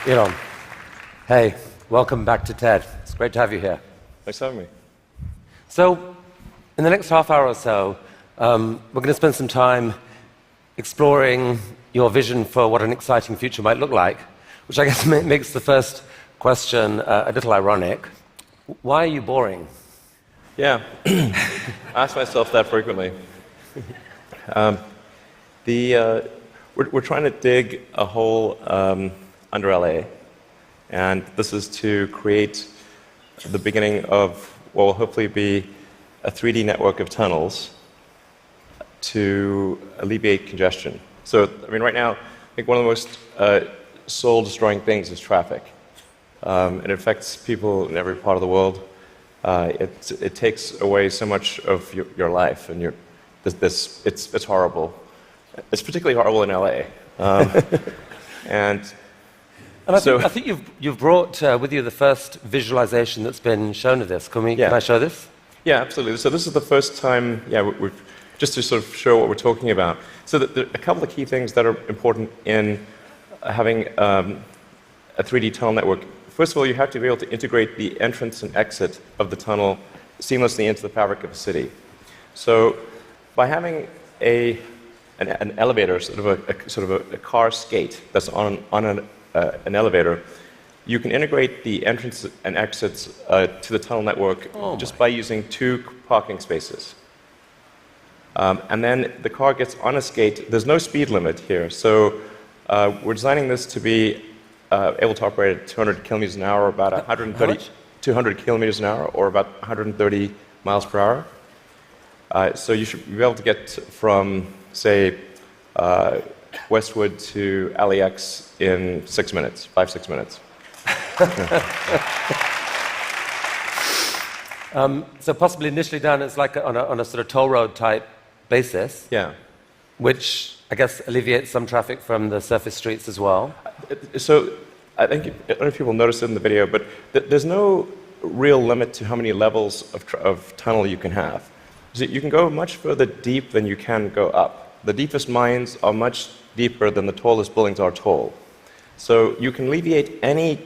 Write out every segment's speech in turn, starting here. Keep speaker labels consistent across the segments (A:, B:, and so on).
A: Elon, hey, welcome back to TED. It's great to have you here.
B: Thanks for having me.
A: So, in the next half hour or so, we're going to spend some time exploring your vision for what an exciting future might look like, which I guess makes the first question a little ironic. Why are you boring?
B: Yeah, I ask myself that frequently. We're trying to dig a hole under LA, and this is to create the beginning of what will hopefully be a 3D network of tunnels to alleviate congestion. So, I mean, right now, I think one of the most soul-destroying things is traffic. It affects people in every part of the world. It takes away so much of your life, and it's horrible. It's particularly horrible in LA.
A: I think you've brought with you the first visualization that's been shown of this. Can I show this?
B: Yeah, absolutely. So this is the first time, just to sort of show what we're talking about. So there are a couple of key things that are important in having a 3D tunnel network. First of all, you have to be able to integrate the entrance and exit of the tunnel seamlessly into the fabric of the city. So by having an elevator, sort of a car skate that's on an elevator, you can integrate the entrance and exits to the tunnel network just by using 2 parking spaces. And then the car gets on a skate. There's no speed limit here, so we're designing this to be able to operate at 200 kilometers an hour, or about 200 kilometers an hour, or about 130 miles per hour. So you should be able to get from, say, Westwood to LAX in 6 minutes, 5-6 minutes.
A: So possibly initially done as like on a sort of toll road type basis.
B: Yeah.
A: Which I guess alleviates some traffic from the surface streets as well.
B: So I don't know if people noticed it in the video, but there's no real limit to how many levels of tunnel you can have. So you can go much further deep than you can go up. The deepest mines are much deeper than the tallest buildings are tall. So you can alleviate any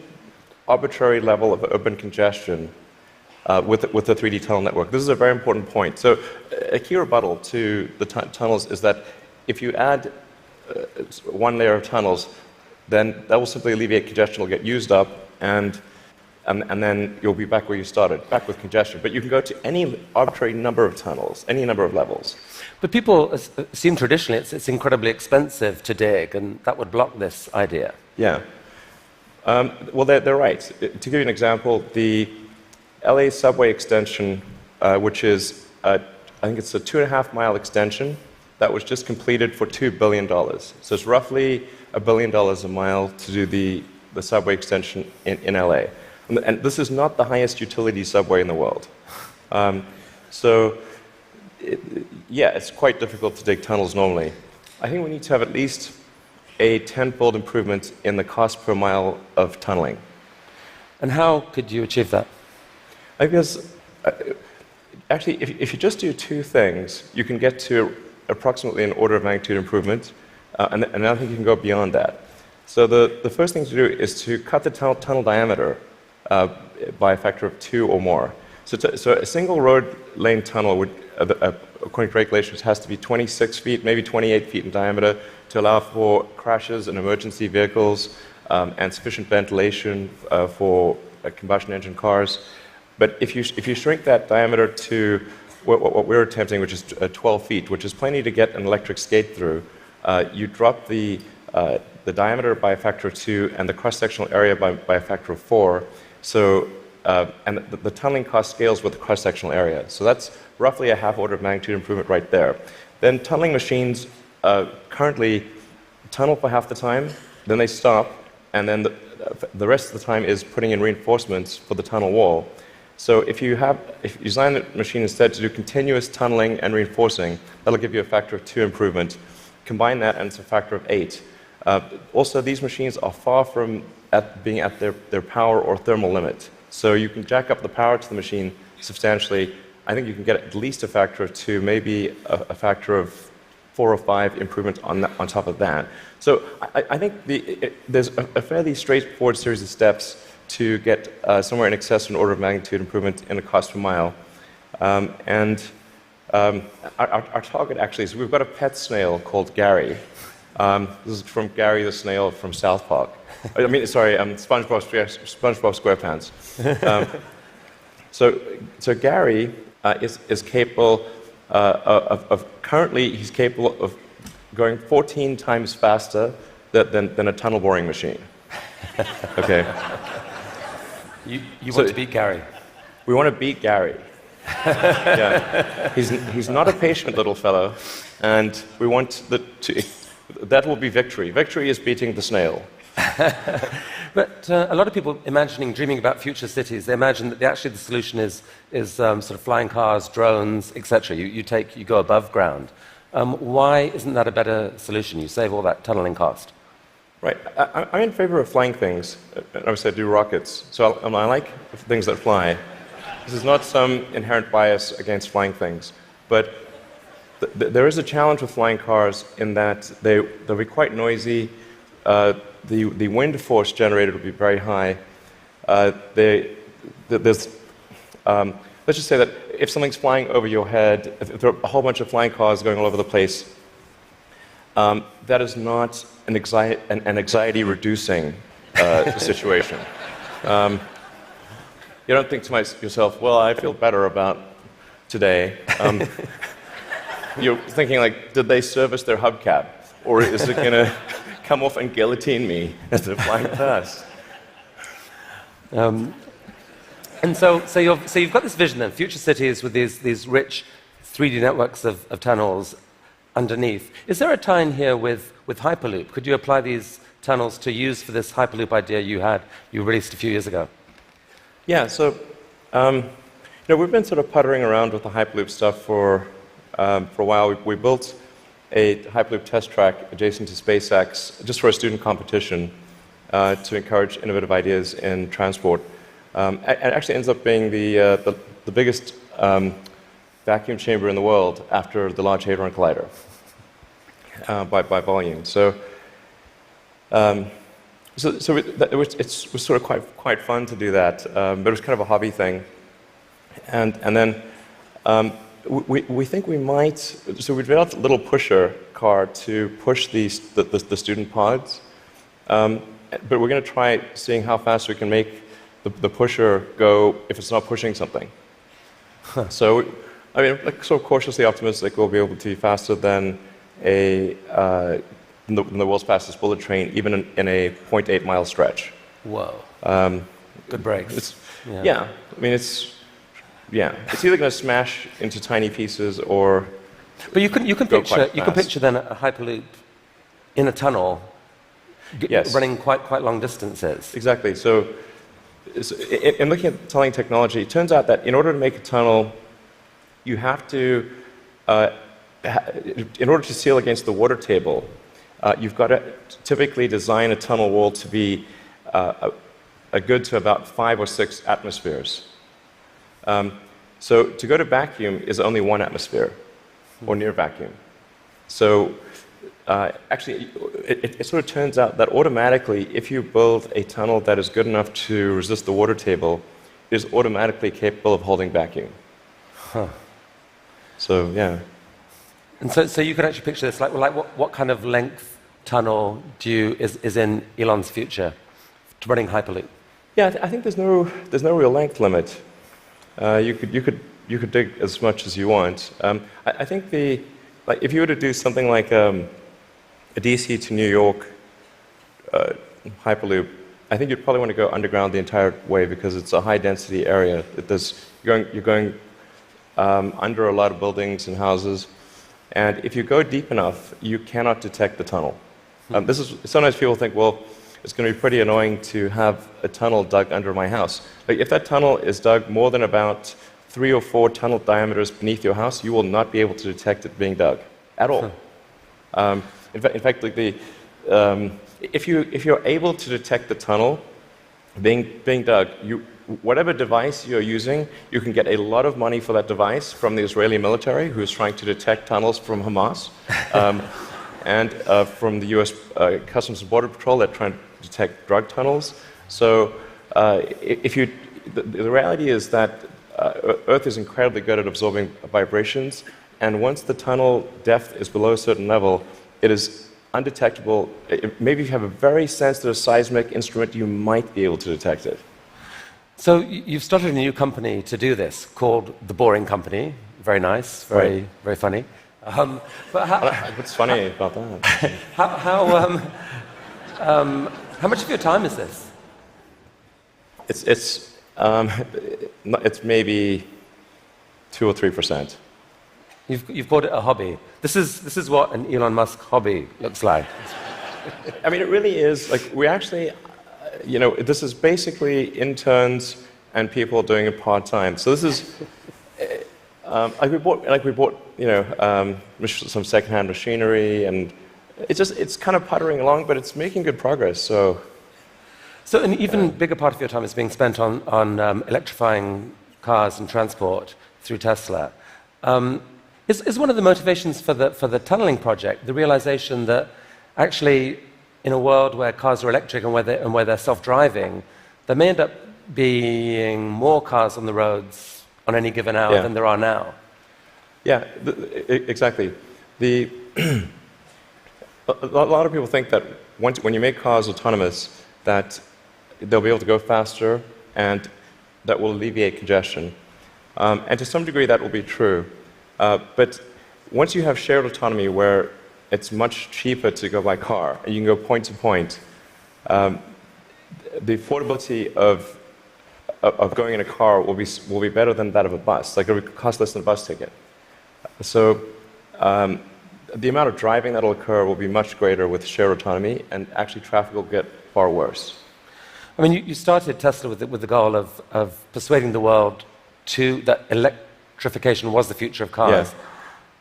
B: arbitrary level of urban congestion with the 3D tunnel network. This is a very important point. So a key rebuttal to the tunnels is that if you add one layer of tunnels, then that will simply alleviate congestion. Will get used up, and then you'll be back where you started, back with congestion. But you can go to any arbitrary number of tunnels, any number of levels.
A: But people assume traditionally it's incredibly expensive to dig, and that would block this idea.
B: Yeah. Well, they're right. To give you an example, the LA subway extension, which is, I think it's a 2.5-mile extension that was just completed for $2 billion. So it's roughly $1 billion a mile to do the subway extension in LA. And this is not the highest utility subway in the world. It's quite difficult to dig tunnels normally. I think we need to have at least a 10-fold improvement in the cost per mile of tunneling.
A: And how could you achieve that?
B: I guess, actually, if you just do 2 things, you can get to approximately an order of magnitude improvement, and I think you can go beyond that. So the first thing to do is to cut the tunnel diameter by a factor of 2 or more. So a single road lane tunnel would, according to regulations, has to be 26 feet, maybe 28 feet in diameter to allow for crashes and emergency vehicles and sufficient ventilation for combustion engine cars. But if you shrink that diameter to what we're attempting, which is 12 feet, which is plenty to get an electric skate through, you drop the diameter by a factor of 2 and the cross-sectional area by a factor of 4. So, and the tunneling cost scales with the cross-sectional area. So that's roughly a half order of magnitude improvement right there. Then tunneling machines currently tunnel for half the time, then they stop, and then the rest of the time is putting in reinforcements for the tunnel wall. So if you design the machine instead to do continuous tunneling and reinforcing, that'll give you a factor of 2 improvement. Combine that, and it's a factor of 8. Also, these machines are far from being at their power or thermal limit. So you can jack up the power to the machine substantially. I think you can get at least a factor of 2, maybe a factor of 4 or 5 improvements on top of that. So I think there's a fairly straightforward series of steps to get somewhere in excess of an order of magnitude improvement in the cost per mile. Our target actually is we've got a pet snail called Gary. This is from Gary the snail from South Park. I mean, sorry, SpongeBob SquarePants. So Gary is capable currently he's capable of going 14 times faster than a tunnel boring machine. Okay.
A: You want to beat Gary?
B: We want to beat Gary. Yeah. He's not a patient little fellow, and we want that will be victory. Victory is beating the snail.
A: But a lot of people dreaming about future cities, they imagine that actually the solution is sort of flying cars, drones, etc. You go above ground. Why isn't that a better solution? You save all that tunneling cost.
B: Right. I'm in favor of flying things. Obviously, I do rockets, so I like things that fly. This is not some inherent bias against flying things, but there is a challenge with flying cars in that they'll be quite noisy. The wind force generated will be very high. Let's just say that if something's flying over your head, if there are a whole bunch of flying cars going all over the place, that is not an anxiety-reducing situation. You don't think to yourself, well, I feel better about today. You're thinking, like, did they service their hubcap? Or is it going to come off and guillotine me as they're flying past?
A: And so you've got this vision then, future cities with these rich 3D networks of tunnels underneath. Is there a tie-in here with Hyperloop? Could you apply these tunnels to use for this Hyperloop idea you released a few years ago?
B: Yeah, so we've been sort of puttering around with the Hyperloop stuff for a while. We built a Hyperloop test track adjacent to SpaceX just for a student competition to encourage innovative ideas in transport. It actually ends up being the biggest vacuum chamber in the world after the Large Hadron Collider by volume. It was sort of quite fun to do that, but it was kind of a hobby thing. And then we think we might. So we developed a little pusher car to push the student pods, but we're going to try seeing how fast we can make the pusher go if it's not pushing something. Huh. So, I mean, like, sort of cautiously optimistic we'll be able to be faster than the world's fastest bullet train, even in a 0.8 mile stretch.
A: Whoa. Good brakes.
B: Yeah. I mean, it's either going to smash into tiny pieces or.
A: But you can picture then a Hyperloop in a tunnel,
B: yes,
A: running quite long distances.
B: Exactly. So in looking at tunneling technology, it turns out that in order to make a tunnel, you have to, in order to seal against the water table, you've got to typically design a tunnel wall to be a good to about 5 or 6 atmospheres. So to go to vacuum is only 1 atmosphere, or near vacuum. So actually, it sort of turns out that automatically, if you build a tunnel that is good enough to resist the water table, it is automatically capable of holding vacuum.
A: Huh.
B: So, yeah.
A: And so you can actually picture this, like what kind of length tunnel is in Elon's future to running Hyperloop?
B: Yeah, I think there's no real length limit. You could dig as much as you want. I think if you were to do something like a DC to New York Hyperloop, I think you'd probably want to go underground the entire way because it's a high density area. You're going under a lot of buildings and houses, and if you go deep enough, you cannot detect the tunnel. Sometimes people think, well, it's going to be pretty annoying to have a tunnel dug under my house. Like, if that tunnel is dug more than about 3 or 4 tunnel diameters beneath your house, you will not be able to detect it being dug at all. In fact, like if you're able to detect the tunnel being dug, whatever device you're using, you can get a lot of money for that device from the Israeli military, who's trying to detect tunnels from Hamas, and from the US Customs and Border Patrol that trying to detect drug tunnels. So the reality is that Earth is incredibly good at absorbing vibrations, and once the tunnel depth is below a certain level, it is undetectable. Maybe if you have a very sensitive seismic instrument, you might be able to detect it.
A: So you've started a new company to do this called The Boring Company. Very nice, very funny. But
B: what's funny about that?
A: How much of your time is this?
B: It's maybe 2 or 3%.
A: You've called it a hobby. This is what an Elon Musk hobby looks like.
B: I mean, it really is. Like, we actually, this is basically interns and people doing it part-time. So this is, we bought, some second-hand machinery, and it's kind of puttering along, but it's making good progress. So an even bigger part of your time is being spent on electrifying cars and transport through Tesla. Is one of the motivations for the tunneling project the realization that actually, in a world where cars are electric and where they're self-driving, there may end up being more cars on the roads on any given hour than there are now? Yeah, exactly. A lot of people think that when you make cars autonomous, that they'll be able to go faster and that will alleviate congestion. And to some degree, that will be true. But once you have shared autonomy where it's much cheaper to go by car, and you can go point to point, the affordability of going in a car will be better than that of a bus. Like, it will cost less than a bus ticket. So the amount of driving that will occur will be much greater with shared autonomy, and actually traffic will get far worse. I mean, you started Tesla with the goal of persuading the world that electrification was the future of cars. Yeah.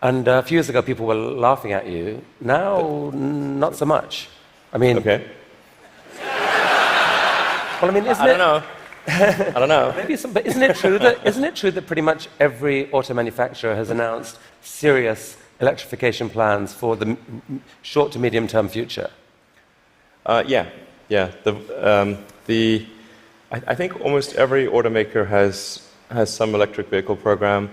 B: And a few years ago, people were laughing at you. Now, not so much. I mean... Okay. Well, I mean, isn't it... I don't know. But isn't it true that pretty much every auto manufacturer has announced serious electrification plans for the short to medium term future? Yeah. I think almost every automaker has some electric vehicle program.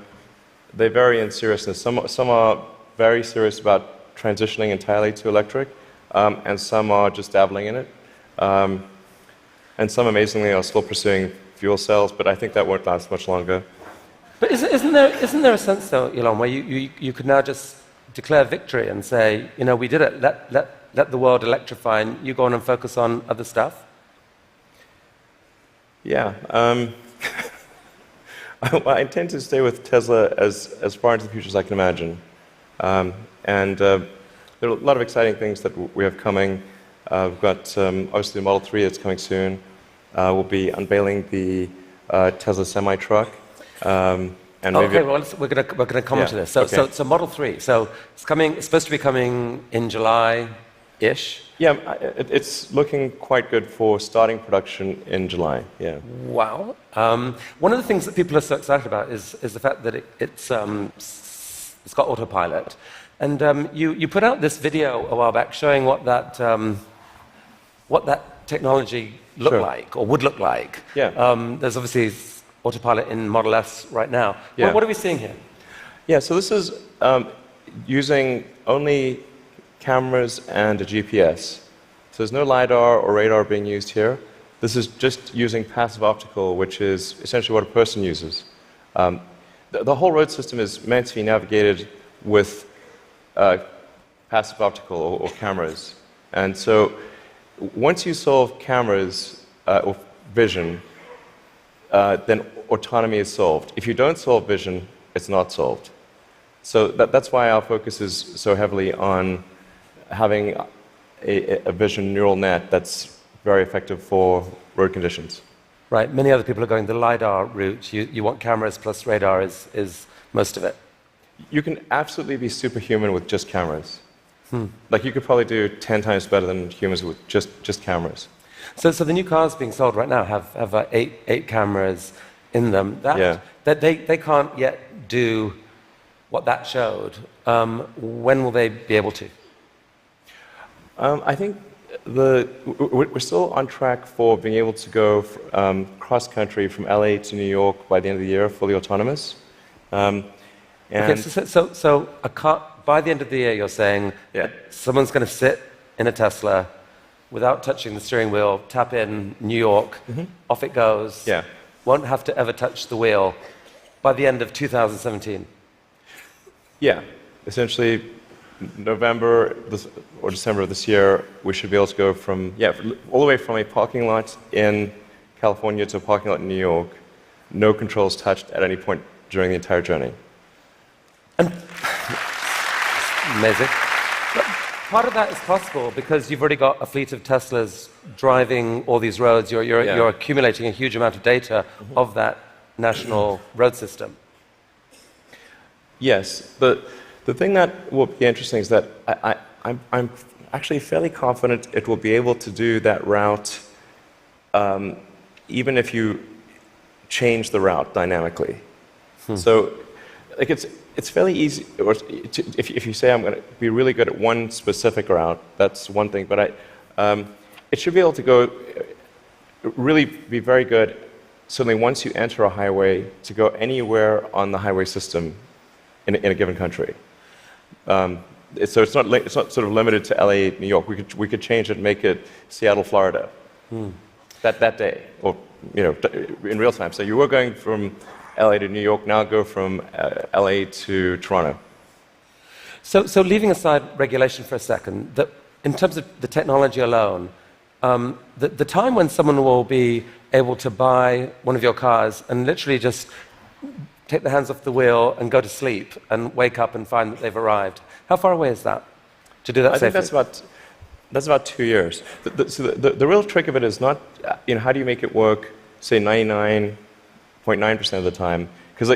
B: They vary in seriousness. Some are very serious about transitioning entirely to electric, and some are just dabbling in it. And some, amazingly, are still pursuing fuel cells, but I think that won't last much longer. But isn't there a sense, though, Elon, where you could now just declare victory and say, we did it, let the world electrify, and you go on and focus on other stuff? Yeah. I intend to stay with Tesla as far into the future as I can imagine. And there are a lot of exciting things that we have coming. We've got, obviously, the Model 3 that's coming soon. We'll be unveiling the Tesla semi-truck. And okay, well, we're going to come to this. So Model 3. So it's supposed to be coming in July-ish. Yeah, it's looking quite good for starting production in July. Yeah. Wow. One of the things that people are so excited about is the fact that it's got autopilot. And you put out this video a while back showing what that technology looked like, or would look like. Yeah. There's obviously autopilot in Model S right now. Yeah. What are we seeing here? Yeah, so this is using only cameras and a GPS. So there's no LiDAR or radar being used here. This is just using passive optical, which is essentially what a person uses. The whole road system is meant to be navigated with passive optical or cameras. And so once you solve cameras or vision, then autonomy is solved. If you don't solve vision, it's not solved. So that's why our focus is so heavily on having a vision neural net that's very effective for road conditions. Right. Many other people are going the LiDAR route. You want cameras plus radar is most of it. You can absolutely be superhuman with just cameras. Like, you could probably do 10 times better than humans with just cameras.
A: So the new cars being sold right now have eight cameras in them. That they can't yet do what that showed. When will they be able to?
B: I think we're still on track for being able to go cross-country from LA to New York by the end of the year, fully autonomous.
A: Okay, so a car, by the end of the year, you're saying someone's going to sit in a Tesla without touching the steering wheel, tap in New York, off it goes, won't have to ever touch the wheel by the end of 2017?
B: Yeah, essentially November or December of this year, we should be able to go from, all the way from a parking lot in California to a parking lot in New York, no controls touched at any point during the entire journey.
A: And amazing. But part of that is possible because you've already got a fleet of Teslas driving all these roads. You're accumulating a huge amount of data of that national road system.
B: Yes, the thing that will be interesting is that I'm actually fairly confident it will be able to do that route even if you change the route dynamically. So, like it's fairly easy. Or if you say I'm going to be really good at one specific route, that's one thing. But it should be able to go really be very good. Certainly, once you enter a highway, to go anywhere on the highway system in a given country. So it's not sort of limited to LA, New York. We could change it and make it Seattle, Florida, that day, or in real time. So you were going from LA to New York, now go from LA to Toronto.
A: So leaving aside regulation for a second, in terms of the technology alone, the time when someone will be able to buy one of your cars and literally just take their hands off the wheel and go to sleep and wake up and find that they've arrived, how far away is that to do that safely?
B: I think that's about 2 years. So the real trick of it is not, how do you make it work, say 99.9% of the time? Because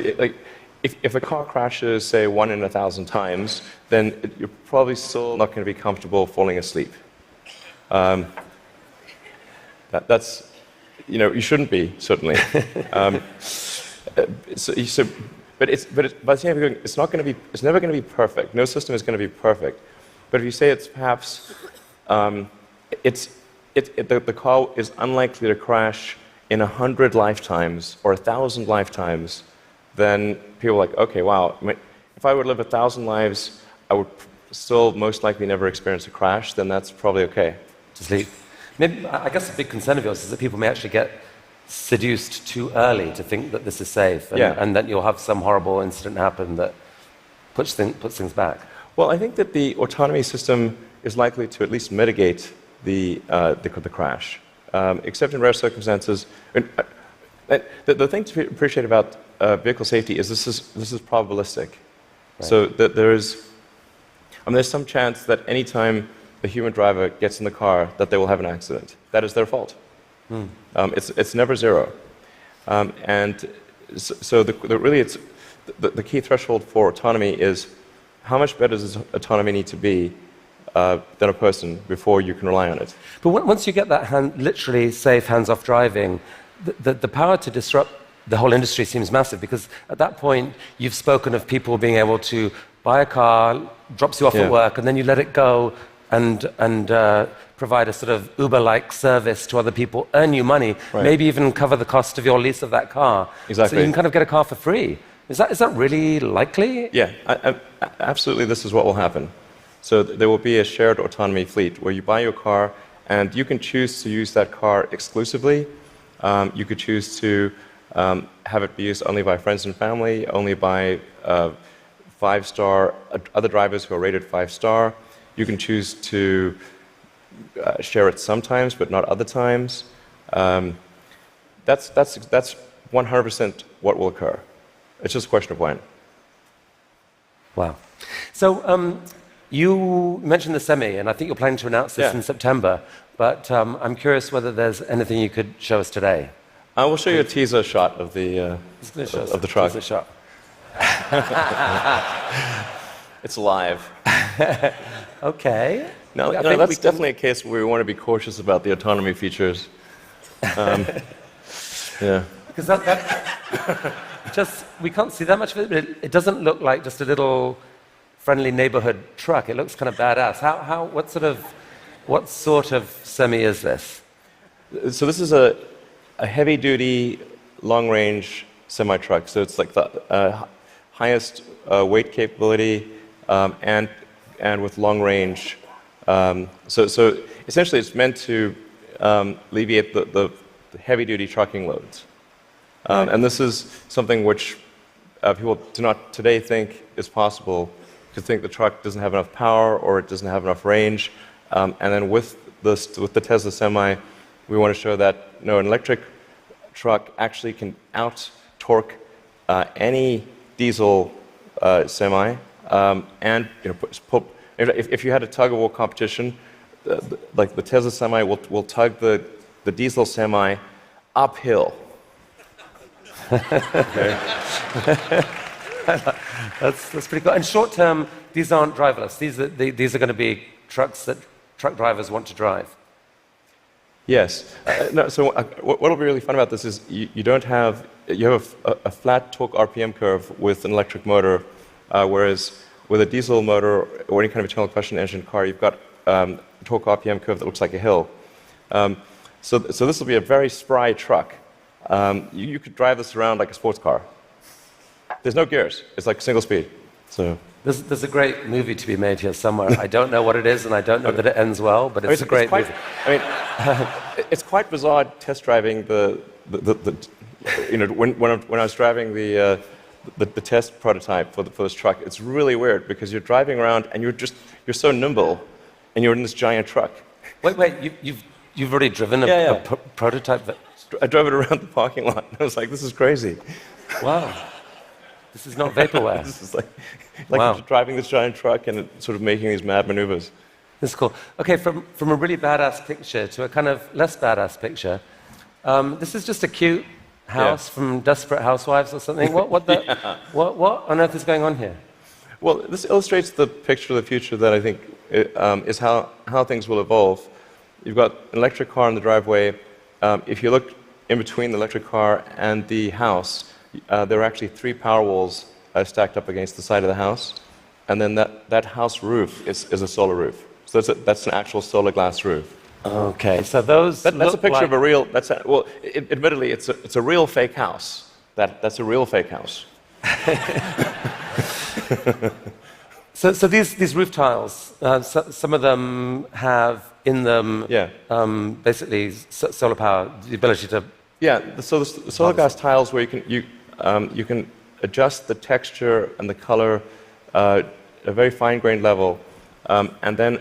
B: if a car crashes, say 1 in 1,000 times, then you're probably still not going to be comfortable falling asleep. That's, you shouldn't be, certainly. But by the same time, it's never going to be perfect. No system is going to be perfect. But if you say it's perhaps, the car is unlikely to crash in 100 lifetimes or 1,000 lifetimes, then people are like, okay, wow, if I would live 1,000 lives, I would still most likely never experience a crash, then that's probably okay.
A: To sleep. Maybe, I guess a big concern of yours is that people may actually get seduced too early to think that this is safe, and that you'll have some horrible incident happen that puts things back.
B: Well, I think that the autonomy system is likely to at least mitigate the crash, except in rare circumstances. The thing to appreciate about vehicle safety is this is probabilistic. Right. So that there's some chance that any time a human driver gets in the car that they will have an accident. That is their fault. It's never zero. And so the key threshold for autonomy is how much better does autonomy need to be than a person before you can rely on it.
A: But once you get that literally safe hands-off driving, the power to disrupt the whole industry seems massive, because at that point you've spoken of people being able to buy a car, drops you off at work, and then you let it go and provide a sort of Uber-like service to other people, earn you money, maybe even cover the cost of your lease of that car.
B: Exactly.
A: So you can kind of get a car for free. Is that really likely?
B: Yeah, absolutely. This is what will happen. So there will be a shared autonomy fleet where you buy your car and you can choose to use that car exclusively. You could choose to have it be used only by friends and family, only by 5-star other drivers who are rated 5-star. You can choose to share it sometimes, but not other times. That's 100% what will occur. It's just a question of when.
A: Wow. So you mentioned the Semi, and I think you're planning to announce this in September, but I'm curious whether there's anything you could show us today.
B: I will show you a teaser shot of the truck.
A: Teaser shot.
B: It's live.
A: Okay.
B: No,
A: I
B: no,
A: think
B: that's definitely a case where we want to be cautious about the autonomy features. Yeah.
A: Because that just, we can't see that much of it, but it doesn't look like just a little friendly neighborhood truck. It looks kind of badass. What sort of semi is this?
B: So this is a heavy-duty, long-range semi-truck. So it's like the highest weight capability and with long range. So essentially, it's meant to alleviate the heavy-duty trucking loads. And this is something which people do not today think is possible, because think the truck doesn't have enough power or it doesn't have enough range. And then with the Tesla Semi, we want to show that an electric truck actually can out-torque any diesel semi. And if you had a tug-of-war competition, like the Tesla Semi will tug the diesel semi uphill.
A: That's pretty cool. And short term, these aren't driverless. These are going to be trucks that truck drivers want to drive.
B: Yes. No, so what will be really fun about this is you have a flat torque RPM curve with an electric motor, whereas with a diesel motor or any kind of internal combustion engine car, you've got a torque RPM curve that looks like a hill. So this will be a very spry truck. You could drive this around like a sports car. There's no gears. It's like single speed. So
A: there's a great movie to be made here somewhere. I don't know what it is, and I don't know that it ends well, but it's a great movie.
B: I mean, it's quite bizarre test driving when I was driving the test prototype for this truck. It's really weird because you're driving around and you're so nimble, and you're in this giant truck.
A: Wait, you've already driven a prototype?
B: I drove it around the parking lot, and I was like, this is crazy.
A: Wow. This is not vaporware.
B: This is like wow. Driving this giant truck and sort of making these mad maneuvers.
A: This is cool. Okay, from a really badass picture to a kind of less badass picture, this is just a cute house from Desperate Housewives or something. What on earth is going on here?
B: Well, this illustrates the picture of the future that I think is how things will evolve. You've got an electric car in the driveway. If you look in between the electric car and the house, there are actually 3 power walls stacked up against the side of the house, and then that house roof is a solar roof. So that's an actual solar glass roof.
A: Okay, so that's
B: a picture of a real. Admittedly, it's a real fake house. That's a real fake house.
A: So these roof tiles, some of them have in them basically solar power, the ability to.
B: Yeah, so the solar glass tiles where you can adjust the texture and the color at a very fine-grained level, and then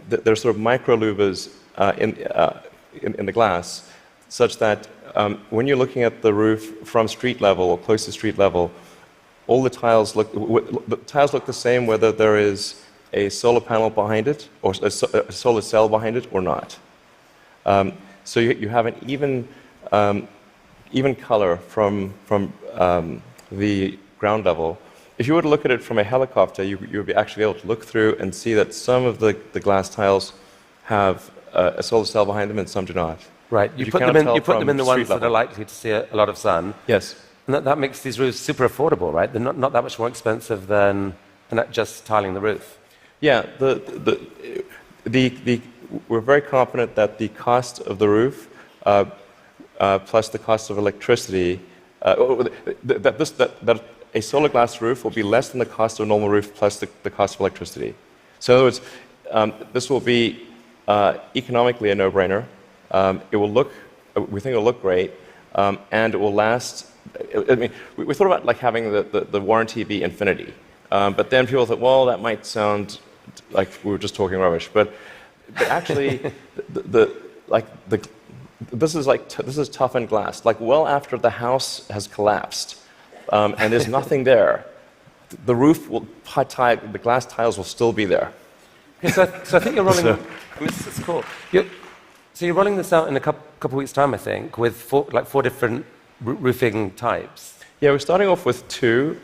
B: there's sort of micro-louvers in the glass, such that when you're looking at the roof from street level or close to street level, all the tiles look the same whether there is a solar panel behind it or a solar cell behind it or not. So you have an even color from the ground level. If you were to look at it from a helicopter, you would be actually able to look through and see that some of the glass tiles have a solar cell behind them and some do not.
A: Right. You put them in the ones that are likely to see a lot of sun.
B: Yes.
A: And that makes these roofs super affordable, right? They're not that much more expensive than just tiling the roof.
B: Yeah. We're very confident that the cost of the roof plus the cost of electricity, that a solar glass roof will be less than the cost of a normal roof plus the cost of electricity. So in other words, this will be economically a no-brainer. We think it will look great, and it will last. I mean, we thought about like having the warranty be infinity, but then people thought, well, that might sound like we were just talking rubbish. But actually, this is toughened glass. Like well after the house has collapsed, and there's nothing there, the roof the glass tiles will still be there.
A: Okay, so I think you're rolling. I mean, this is cool. So you're rolling this out in a couple weeks' time, I think, with four different roofing types.
B: Yeah, we're starting off with two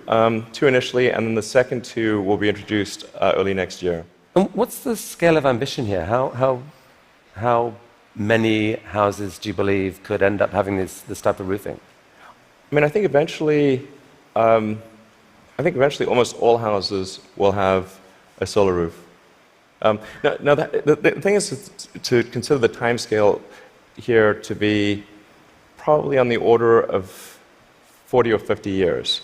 B: initially, and then the second 2 will be introduced early next year.
A: And what's the scale of ambition here? How many houses do you believe could end up having this type of roofing?
B: I mean, I think eventually almost all houses will have a solar roof. Now the thing is to consider the time scale here to be probably on the order of 40 or 50 years.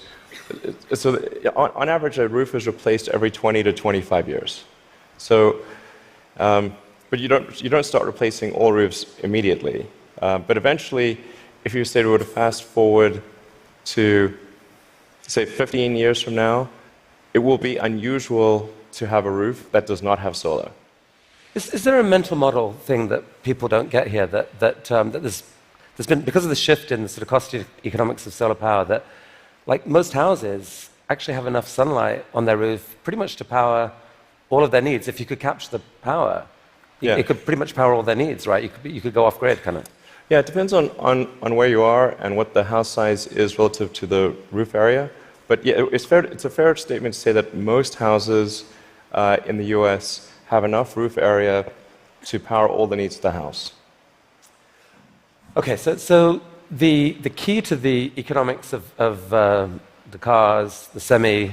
B: So on average, a roof is replaced every 20 to 25 years. So, but you don't start replacing all roofs immediately. But eventually, if you say we were to fast forward to, say, 15 years from now, it will be unusual to have a roof that does not have solar.
A: Is there a mental model thing that people don't get here that there's been, because of the shift in the sort of cost economics of solar power, that like most houses actually have enough sunlight on their roof pretty much to power all of their needs. If you could capture the power, it could pretty much power all their needs, right? You could go off grid, kind of.
B: Yeah, it depends on where you are and what the house size is relative to the roof area. But yeah, it's a fair statement to say that most houses in the US have enough roof area to power all the needs of the house.
A: Okay, so the key to the economics of the cars, the semi,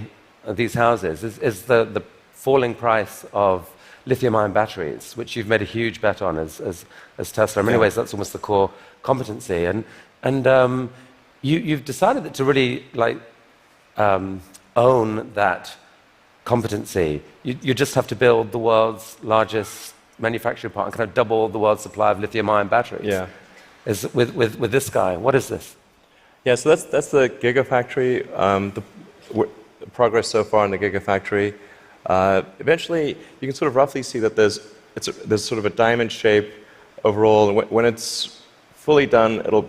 A: these houses is the falling price of lithium-ion batteries, which you've made a huge bet on as Tesla. In many ways, that's almost the core competency. And you've decided that to really own that competency, you just have to build the world's largest manufacturing plant and kind of double the world's supply of lithium-ion batteries.
B: Yeah.
A: With this guy. What is this?
B: Yeah, so that's the Gigafactory. The progress so far in the Gigafactory. Eventually, you can sort of roughly see that there's sort of a diamond shape overall, and when it's fully done, it'll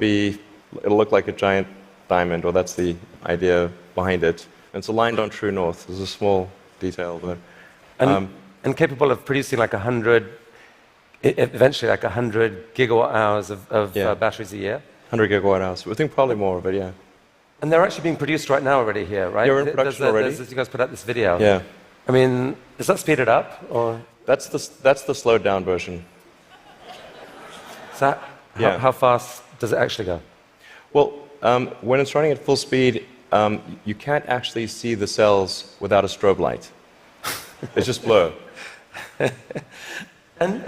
B: look like a giant diamond, or that's the idea behind it. And it's aligned on true north. There's a small detail there.
A: And capable of producing like 100, eventually like 100 gigawatt hours of batteries a year?
B: 100 gigawatt hours. We think probably more, but yeah.
A: And they're actually being produced right now already here, right?
B: Yeah, we're in production already.
A: You guys put out this video.
B: Yeah.
A: I mean, does that speed it up, or?
B: That's the slowed down version.
A: So how fast does it actually go?
B: Well, when it's running at full speed, you can't actually see the cells without a strobe light. It's just blur.
A: And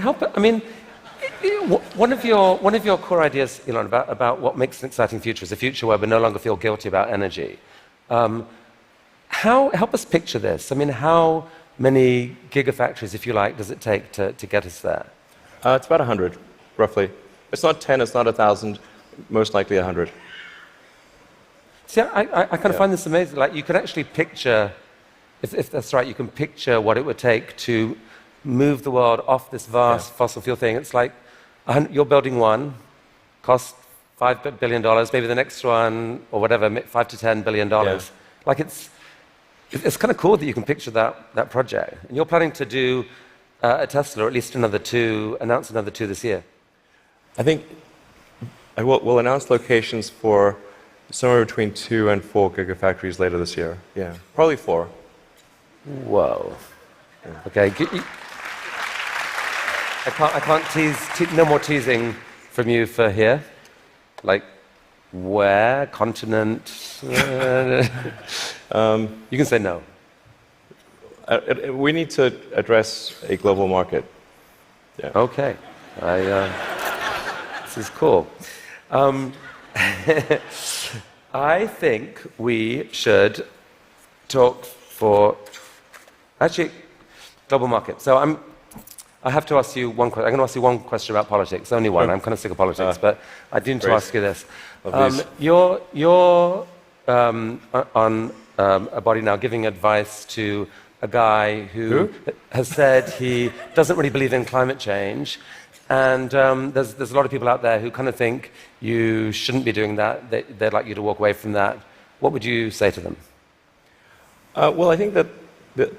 A: one of your core ideas, Elon, about what makes an exciting future is a future where we no longer feel guilty about energy. Help us picture this. I mean, how many gigafactories, if you like, does it take to get us there?
B: It's about 100, roughly. It's not 10, it's not 1,000, most likely 100.
A: See, I kind of find this amazing. Like, you can actually picture, if that's right, you can picture what it would take to move the world off this vast fossil fuel thing. It's like you're building one, cost $5 billion, maybe the next one, or whatever, $5 to $10 billion.
B: Yeah.
A: Like, it's kind of cool that you can picture that project. And you're planning to do a Tesla, or at least announce another two this year.
B: I think we'll announce locations for somewhere between 2 and 4 gigafactories later this year. Yeah, probably 4.
A: Whoa. Yeah. Okay. I can't tease. No more teasing from you for here. Like, where? Continent? You can say no.
B: We need to address a global market. Yeah.
A: Okay. This is cool. I think we should talk for global market. So I have to ask you one question. I'm going to ask you one question about politics. Only one. I'm kind of sick of politics, but I do need to ask you this. You're on a body now giving advice to a guy who has said he doesn't really believe in climate change. And there's a lot of people out there who kind of think you shouldn't be doing that. They'd like you to walk away from that. What would you say to them?
B: Well, I think that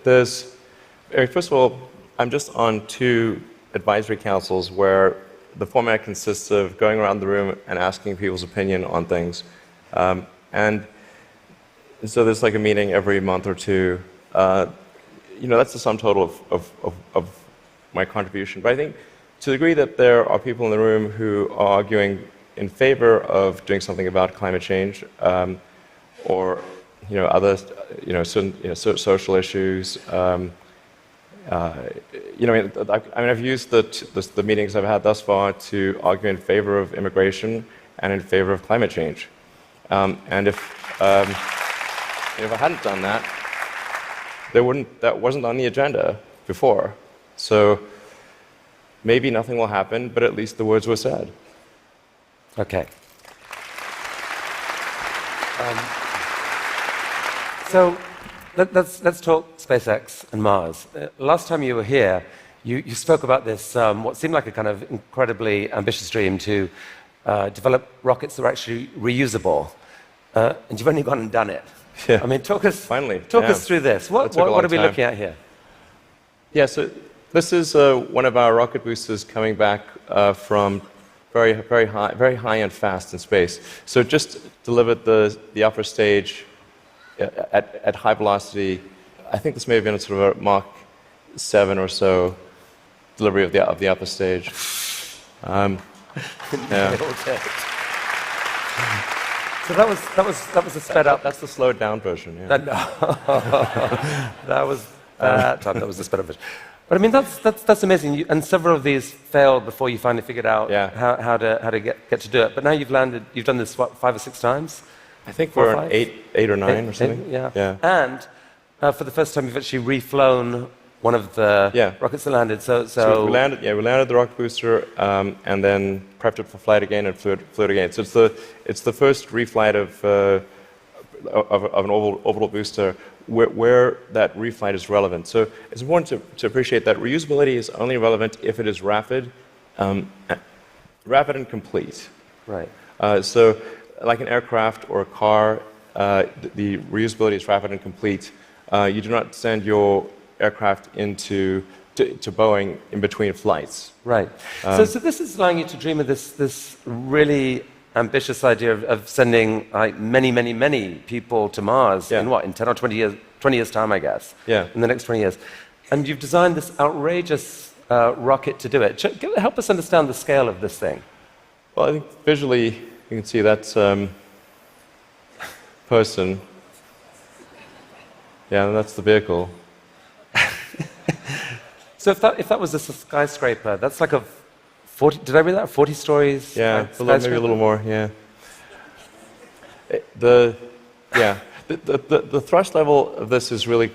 B: there's... First of all, I'm just on 2 advisory councils where the format consists of going around the room and asking people's opinion on things. And so there's like a meeting every month or 2. that's the sum total of my contribution. But I think to the degree that there are people in the room who are arguing in favor of doing something about climate change, or other certain social issues. I've used the meetings I've had thus far to argue in favor of immigration and in favor of climate change. And if I hadn't done that, that wasn't on the agenda before. So maybe nothing will happen, but at least the words were said.
A: Okay. So let's talk SpaceX and Mars. Last time you were here, you spoke about this, what seemed like a kind of incredibly ambitious dream to develop rockets that are actually reusable. And you've only gone and done it.
B: Yeah.
A: I mean, talk us
B: us
A: through this. What are we looking at here?
B: Yeah, so this is one of our rocket boosters coming back from very high and fast in space. So it just delivered the upper stage at high velocity. I think this may have been a sort of a Mach 7 or so delivery of the upper stage. Yeah.
A: So that was a sped up.
B: That's the slowed down version. Yeah.
A: That was the sped up version. But I mean, that's amazing. And several of these failed before you finally figured out how to get to do it. But now you've landed. You've done this 5 or 6 times.
B: I think we're on 8 or 9 or something.
A: Yeah. And for the first time, you've actually reflown one of the rockets that landed. So
B: we landed the rocket booster, and then prepped it for flight again and flew it again. So it's the first reflight of an orbital booster where that reflight is relevant. So it's important to appreciate that reusability is only relevant if it is rapid and complete.
A: Right.
B: So like an aircraft or a car, the reusability is rapid and complete. You do not send your aircraft to Boeing in between flights.
A: Right. So this is allowing you to dream of this really ambitious idea of sending many people to Mars in 10 or 20 years time, I guess.
B: Yeah.
A: In the next 20 years. And you've designed this outrageous rocket to do it. Help us understand the scale of this thing.
B: Well, I think visually you can see that's person. Yeah, and that's the vehicle.
A: So if that was a skyscraper, that's like a 40. Did I read that? 40 stories.
B: Yeah, maybe a little more. Yeah. The thrust level of this is really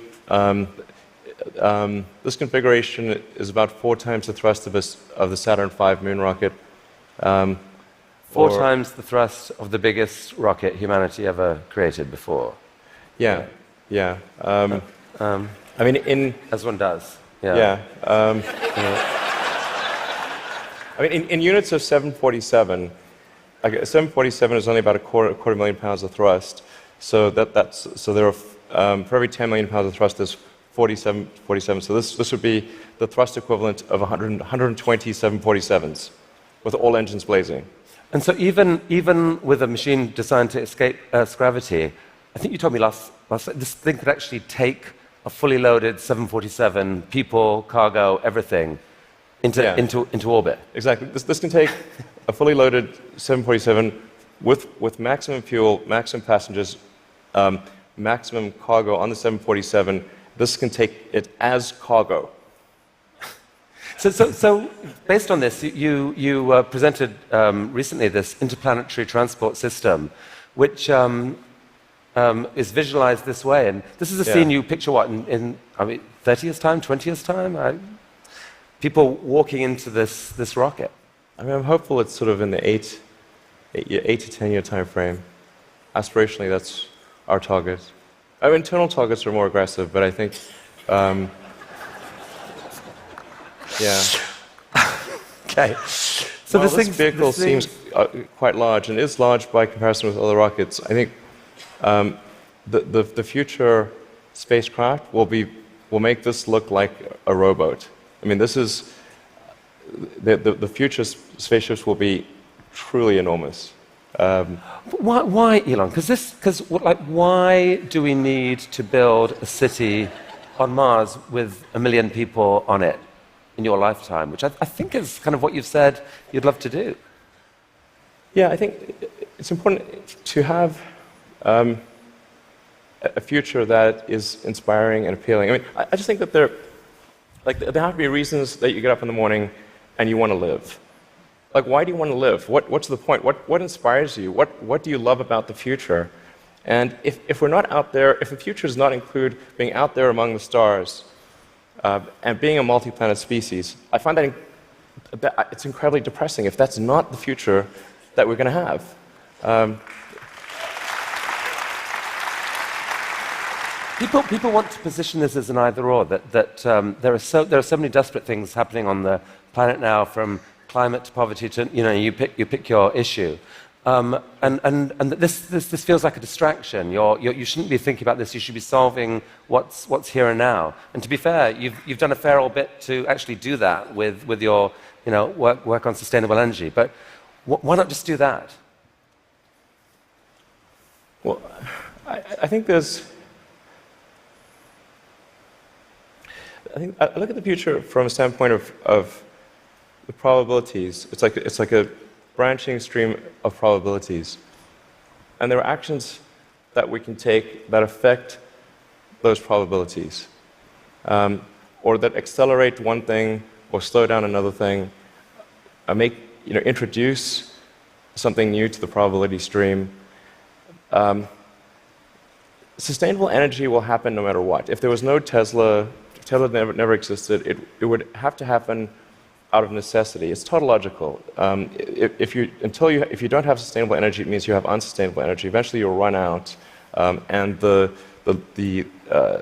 B: this configuration is about 4 times the thrust of the Saturn V moon rocket.
A: 4 times the thrust of the biggest rocket humanity ever created before.
B: Yeah. I mean,
A: as one does.
B: Yeah. I mean, in units of 747, like a 747 is only about a quarter million pounds of thrust. So there are for every 10 million pounds of thrust, there's 47. So this would be the thrust equivalent of 120 747s, with all engines blazing.
A: And so even with a machine designed to escape Earth's gravity, I think you told me last this thing could actually take a fully loaded 747, people, cargo, everything, into orbit.
B: Exactly. This can take a fully loaded 747 with maximum fuel, maximum passengers, maximum cargo on the 747. This can take it as cargo.
A: So based on this, you presented recently this interplanetary transport system, which is visualized this way. And this is a scene you picture in 30 years' time, 20 years' time? People walking into this rocket.
B: I mean, I'm hopeful it's sort of in the 8 to 10 year time frame. Aspirationally, that's our target. Our internal targets are more aggressive, but I think,
A: Okay. So
B: this vehicle seems quite large, and is large by comparison with other rockets. I think the future spacecraft will make this look like a rowboat. I mean, this is the future spaceships will be truly enormous.
A: Why, Elon? Because why do we need to build a city on Mars with 1 million people on it in your lifetime, which I think is kind of what you've said you'd love to do.
B: Yeah, I think it's important to have a future that is inspiring and appealing. I mean, I just think that there have to be reasons that you get up in the morning and you want to live. Like, why do you want to live? What's the point? What inspires you? What do you love about the future? And if we're not out there, if the future does not include being out there among the stars and being a multi-planet species, I find that it's incredibly depressing if that's not the future that we're going to have.
A: People want to position this as an either-or, that there are so many desperate things happening on the planet now, from climate to poverty to, you pick your issue. And this feels like a distraction. You shouldn't be thinking about this. You should be solving what's here and now. And to be fair, you've done a fair old bit to actually do that with your work on sustainable energy. But why not just do that?
B: Well, I think there's. I look at the future from a standpoint of the probabilities. It's like a branching stream of probabilities. And there are actions that we can take that affect those probabilities, or that accelerate one thing or slow down another thing, introduce something new to the probability stream. Sustainable energy will happen no matter what. If there was no Tesla never existed, it would have to happen out of necessity. It's tautological. If you don't have sustainable energy, it means you have unsustainable energy. Eventually, you'll run out, and the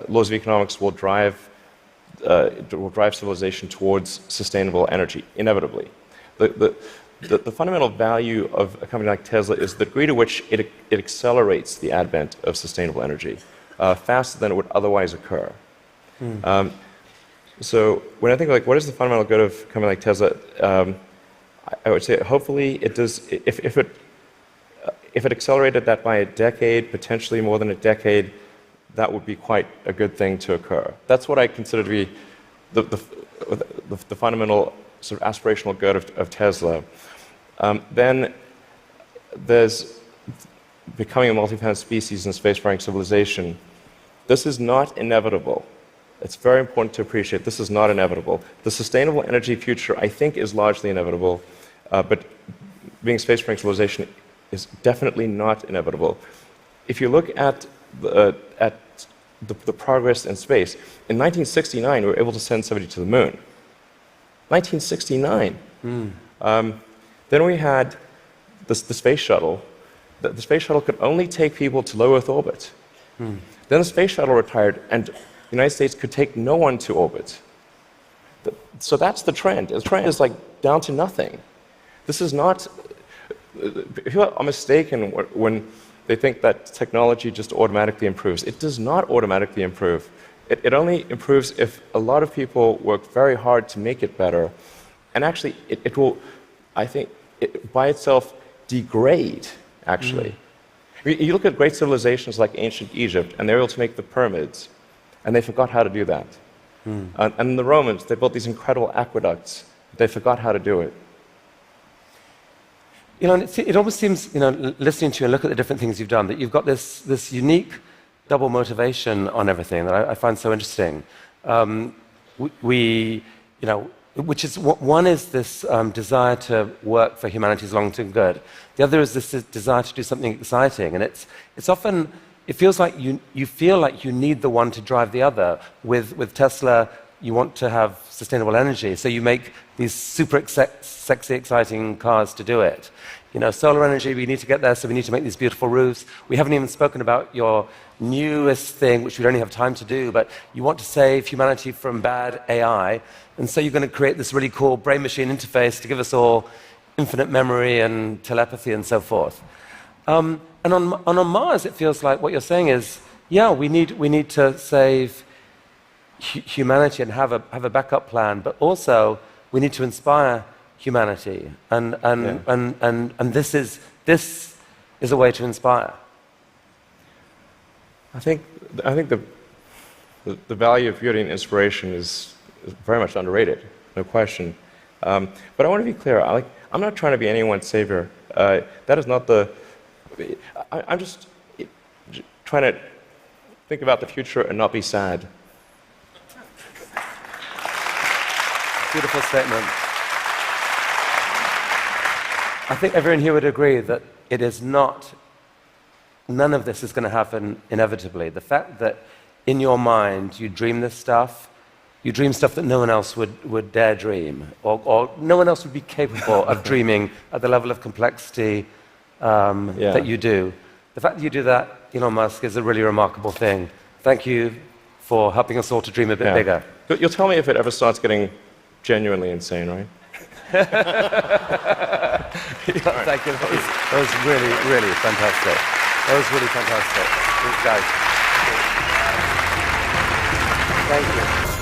B: laws of economics will drive civilization towards sustainable energy inevitably. The fundamental value of a company like Tesla is the degree to which it accelerates the advent of sustainable energy faster than it would otherwise occur. So when I think what is the fundamental good of a company like Tesla, I would say hopefully it does. If it accelerated that by a decade, potentially more than a decade, that would be quite a good thing to occur. That's what I consider to be the fundamental sort of aspirational good of Tesla. Then there's becoming a multi-planet species and spacefaring civilization. This is not inevitable. It's very important to appreciate this is not inevitable. The sustainable energy future, I think, is largely inevitable, but being a spacefaring civilization is definitely not inevitable. If you look at the progress in space, in 1969 we were able to send somebody to the moon. 1969. Then we had the space shuttle. The space shuttle could only take people to low Earth orbit. Then the space shuttle retired, and the United States could take no one to orbit. So that's the trend. The trend is down to nothing. This is not. People are mistaken when they think that technology just automatically improves. It does not automatically improve. It only improves if a lot of people work very hard to make it better. And actually, it will, I think, by itself degrade, actually. You look at great civilizations like ancient Egypt, and they were able to make the pyramids, and they forgot how to do that. And the Romans, they built these incredible aqueducts. They forgot how to do it.
A: It almost seems, listening to you and look at the different things you've done, that you've got this unique double motivation on everything that I find so interesting. Which is one is this desire to work for humanity's long-term good. The other is this desire to do something exciting, and it's often it feels like you feel like you need the one to drive the other. With Tesla, you want to have sustainable energy, so you make these super sexy, exciting cars to do it. Solar energy, we need to get there, so we need to make these beautiful roofs. We haven't even spoken about your newest thing, which we don't have time to do, but you want to save humanity from bad AI, and so you're going to create this really cool brain-machine interface to give us all infinite memory and telepathy and so forth. And on Mars, it feels like what you're saying is, yeah, we need to save humanity and have a backup plan, but also we need to inspire humanity, and this is a way to inspire.
B: I think the value of beauty and inspiration is very much underrated, no question. But I want to be clear. I'm not trying to be anyone's savior. That is not the. I'm just trying to think about the future and not be sad.
A: Beautiful statement. I think everyone here would agree that it is not. None of this is going to happen inevitably. The fact that in your mind you dream this stuff, you dream stuff that no one else would dare dream, or no one else would be capable of dreaming at the level of complexity that you do. The fact that you do that, Elon Musk, is a really remarkable thing. Thank you for helping us all to dream a bit bigger.
B: You'll tell me if it ever starts getting genuinely insane, right?
A: Thank you. That was really, really fantastic. That was really fantastic. Thanks, guys. Thank you.